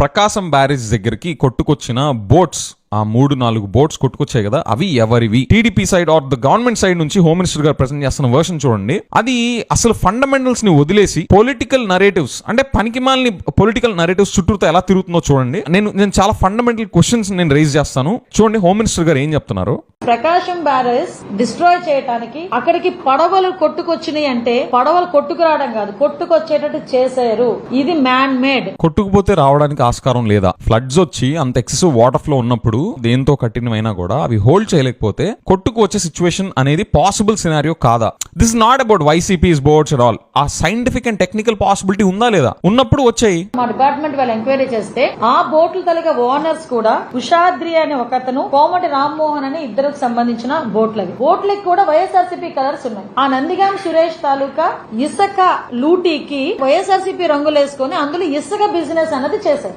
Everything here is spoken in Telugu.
ప్రకాశం బ్యారేజ్ దగ్గరికి కొట్టుకొచ్చిన బోట్స్, ఆ 3-4 బోట్స్ కొట్టుకొచ్చాయి కదా, అవి ఎవరివి? TDP side or the government side నుంచి హోమ్ మినిస్టర్ గారు ప్రెజెంట్ చేస్తున్న వర్షన్ చూడండి. అది అసలు ఫండమెంటల్స్ ని వదిలేసి పొలిటికల్ నరేటివ్స్, అంటే పనికిమాలిని పొలిటికల్ నరేటివ్స్ చుట్టూతో ఎలా తిరుగుతుందో చూడండి. నేను చాలా ఫండమెంటల్ క్వశ్చన్స్ నేను రైజ్ చేస్తాను. చూడండి హోమ్ మినిస్టర్ గారు ఏం చెప్తున్నారు. ప్రకాశం బ్యారేజ్ డిస్ట్రాయ్ చేయడానికి అక్కడికి పడవలు కొట్టుకొచ్చినాయి అంటే పడవలు కొట్టుకురావడం కాదు, కొట్టుకొచ్చేటట్టు చేశారు. ఇది మ్యాన్ మేడ్. కొట్టుకుపోతే రావడానికి ఆస్కారం లేదా? ఫ్లడ్స్ వచ్చి అంత ఎక్సెసివ్ వాటర్ ఫ్లో ఉన్నప్పుడు దేంతో కఠినమైనా కూడా అవి హోల్డ్ చేయలేకపోతే కొట్టుకు వచ్చే సిచ్యువేషన్ అనేది పాసిబుల్ సినారియో కాదా? This is not about YCP's votes at all. ఆ సైంటిఫిక్ అండ్ టెక్నికల్ పాసిబిలిటీ ఉందా లేదా? ఉన్నప్పుడు వచ్చాయి. మా డిపార్ట్మెంట్ వాళ్ళు ఎంక్వైరీ చేస్తే ఆ బోట్లు తలగా ఓనర్స్ కూడా ఉషాద్రి అనే ఒకతను, కోమటి రామ్మోహన్ అనే ఇద్దరికి సంబంధించిన బోట్లకి కూడా వైఎస్ఆర్సీపీ కలర్స్ ఉన్నాయి. ఆ నందిగాం సురేష్ తాలూకా ఇసుక లూటీకి వైఎస్ఆర్సీపీ రంగులేసుకుని అందులో ఇసుక బిజినెస్ అన్నది చేశారు.